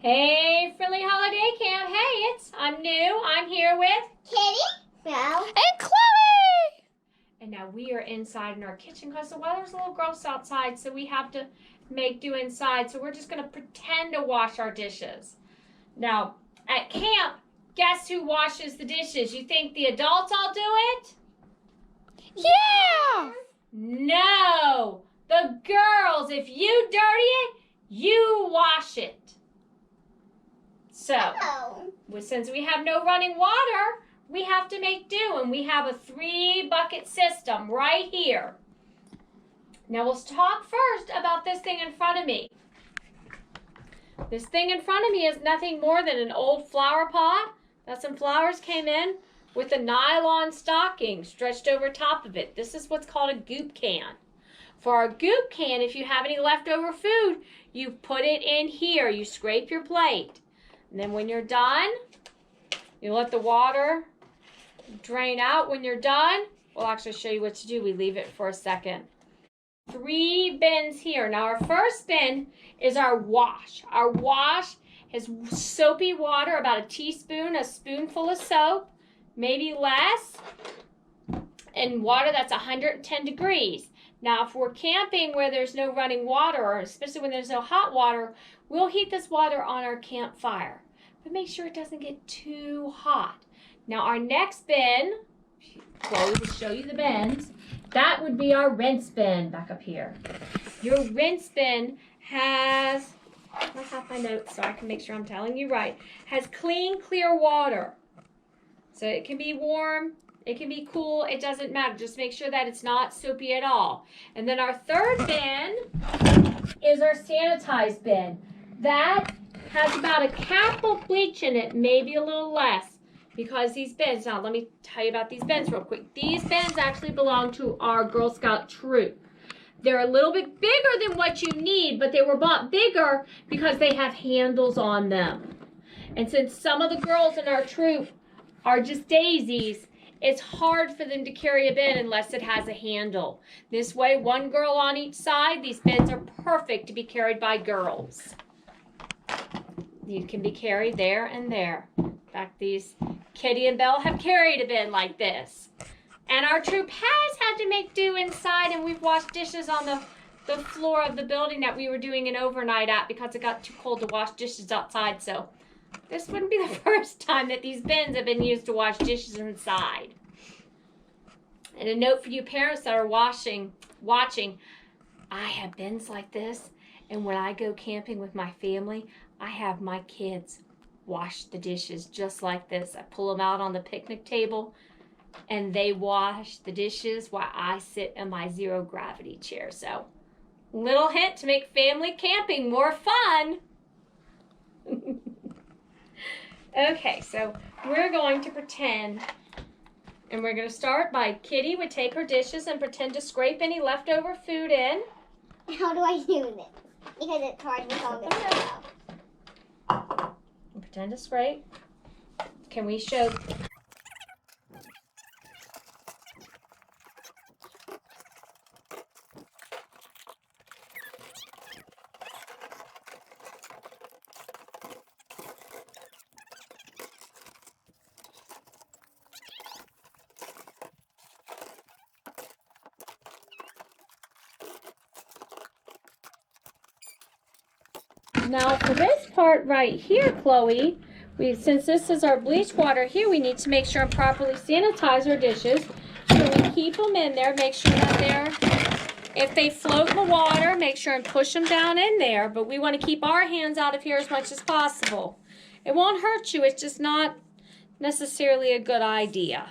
Hey, Friendly Holiday Camp. Hey, I'm new. I'm here with Kitty, Mel, and Chloe. And now we are inside in our kitchen because the weather's a little gross outside, so we have to make do inside. So we're just going to pretend to wash our dishes. Now, at camp, guess who washes the dishes? You think the adults all do it? Yeah. No. The girls, if you dirty it, you wash it. So, since we have no running water, we have to make do, and we have a 3-bucket system right here. Now, we'll talk first about this thing in front of me. This thing in front of me is nothing more than an old flower pot that some flowers came in with a nylon stocking stretched over top of it. This is what's called a goop can. For our goop can, if you have any leftover food, you put it in here. You scrape your plate. And then when you're done, you let the water drain out. When you're done, we'll actually show you what to do. We leave it for a second. 3 bins here. Now our first bin is our wash. Our wash has soapy water, about a teaspoon, a spoonful of soap, maybe less, and water that's 110 degrees. Now, if we're camping where there's no running water, or especially when there's no hot water, we'll heat this water on our campfire. But make sure it doesn't get too hot. Now, our next bin, Chloe will show you the bins. That would be our rinse bin back up here. Your rinse bin has, I have my notes so I can make sure I'm telling you right, has clean, clear water. So it can be warm. It can be cool. It doesn't matter. Just make sure that it's not soapy at all. And then our third bin is our sanitized bin. That has about a cap of bleach in it, maybe a little less, because these bins, now let me tell you about these bins real quick. These bins actually belong to our Girl Scout troop. They're a little bit bigger than what you need, but they were bought bigger because they have handles on them. And since some of the girls in our troop are just daisies, it's hard for them to carry a bin unless it has a handle. This way, 1 girl on each side. These bins are perfect to be carried by girls. You can be carried there and there. In fact, these Kitty and Belle have carried a bin like this. And our troop has had to make do inside, and we've washed dishes on the floor of the building that we were doing an overnight at because it got too cold to wash dishes outside. So this wouldn't be the first time that these bins have been used to wash dishes inside. And a note for you parents that are watching, I have bins like this, and when I go camping with my family, I have my kids wash the dishes just like this. I pull them out on the picnic table, and they wash the dishes while I sit in my zero gravity chair. So, little hint to make family camping more fun. Okay, so we're going to pretend, and we're going to start by Kitty would take her dishes and pretend to scrape any leftover food in. How do I do this? Because it's hard with all this stuff. Pretend to scrape. Can we show? Now for this part right here, Chloe, since this is our bleach water here, we need to make sure and properly sanitize our dishes. So we keep them in there, make sure that if they float in the water, make sure and push them down in there. But we want to keep our hands out of here as much as possible. It won't hurt you, it's just not necessarily a good idea.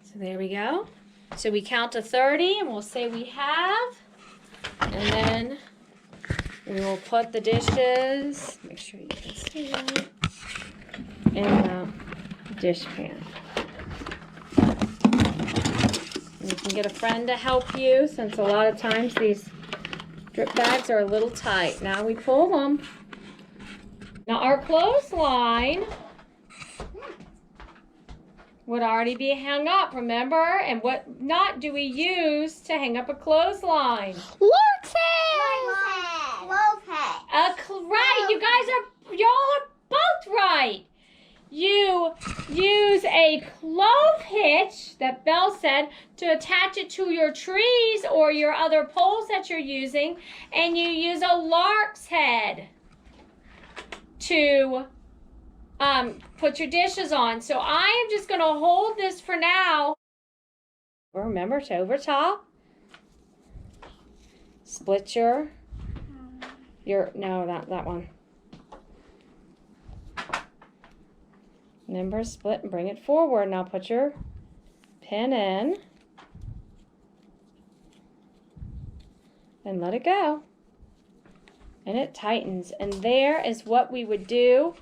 So there we go. So we count to 30 and we'll say we have, and then we will put the dishes, make sure you can see that, in the dish pan. And you can get a friend to help you, since a lot of times these drip bags are a little tight. Now we pull them. Now our clothesline would already be hung up, remember? And what knot do we use to hang up a clothesline? Lord, Right, you y'all are both right. You use a clove hitch that Belle said to attach it to your trees or your other poles that you're using, and you use a lark's head to put your dishes on. So I am just going to hold this for now. Remember to over top. Split your no, that one. Remember, split and bring it forward. Now put your pin in and let it go. And it tightens. And there is what we would do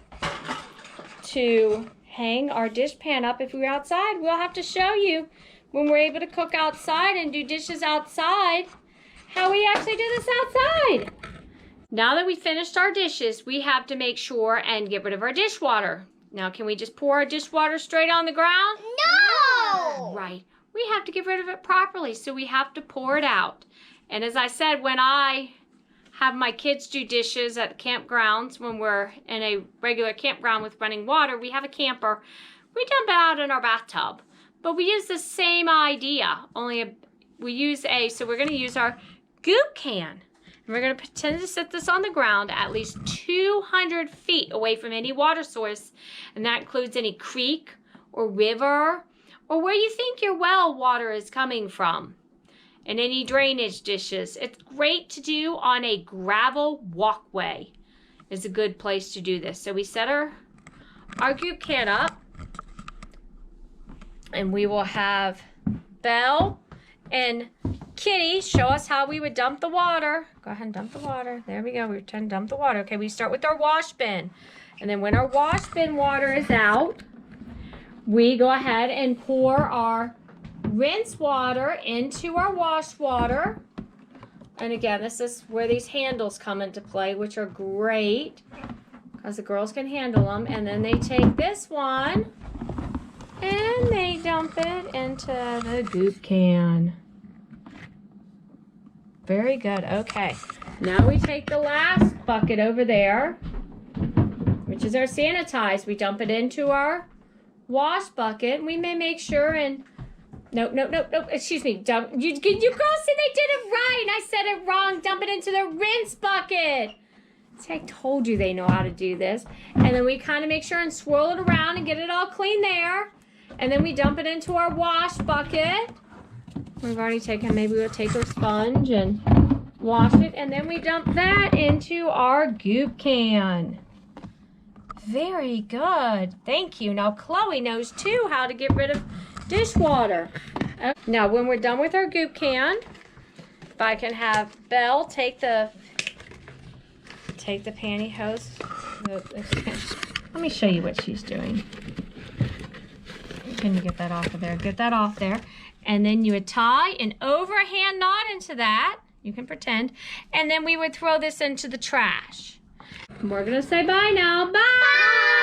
to hang our dish pan up if we were outside. We'll have to show you when we're able to cook outside and do dishes outside, how we actually do this outside. Now that we finished our dishes, we have to make sure and get rid of our dishwater. Now, can we just pour our dishwater straight on the ground? No! Right. We have to get rid of it properly, so we have to pour it out. And as I said, when I have my kids do dishes at campgrounds, when we're in a regular campground with running water, we have a camper. We dump it out in our bathtub. But we use the same idea, only so we're going to use our goop can. And we're going to pretend to set this on the ground at least 200 feet away from any water source. And that includes any creek or river or where you think your well water is coming from. And any drainage dishes. It's great to do on a gravel walkway. Is a good place to do this. So we set our goop can up. And we will have Belle and Kitty show us how we would dump the water. Go ahead and dump the water. There we go. We're trying to dump the water. Okay, we start with our wash bin. And then when our wash bin water is out, we go ahead and pour our rinse water into our wash water. And again, this is where these handles come into play, which are great because the girls can handle them. And then they take this one and they dump it into the goop can. Very good. Okay. Now we take the last bucket over there, which is our sanitize. We dump it into our wash bucket. We may make sure and no. Excuse me. Dump. You girls said they did it right, and I said it wrong. Dump it into the rinse bucket. See, I told you they know how to do this. And then we kind of make sure and swirl it around and get it all clean there. And then we dump it into our wash bucket. We've already taken, maybe we'll take our sponge and wash it. And then we dump that into our goop can. Very good. Thank you. Now, Chloe knows, too, how to get rid of dishwater. Okay. Now, when we're done with our goop can, if I can have Belle take the pantyhose. Let me show you what she's doing. Can you get that off of there? Get that off there. And then you would tie an overhand knot into that. You can pretend. And then we would throw this into the trash. We're going to say bye now. Bye!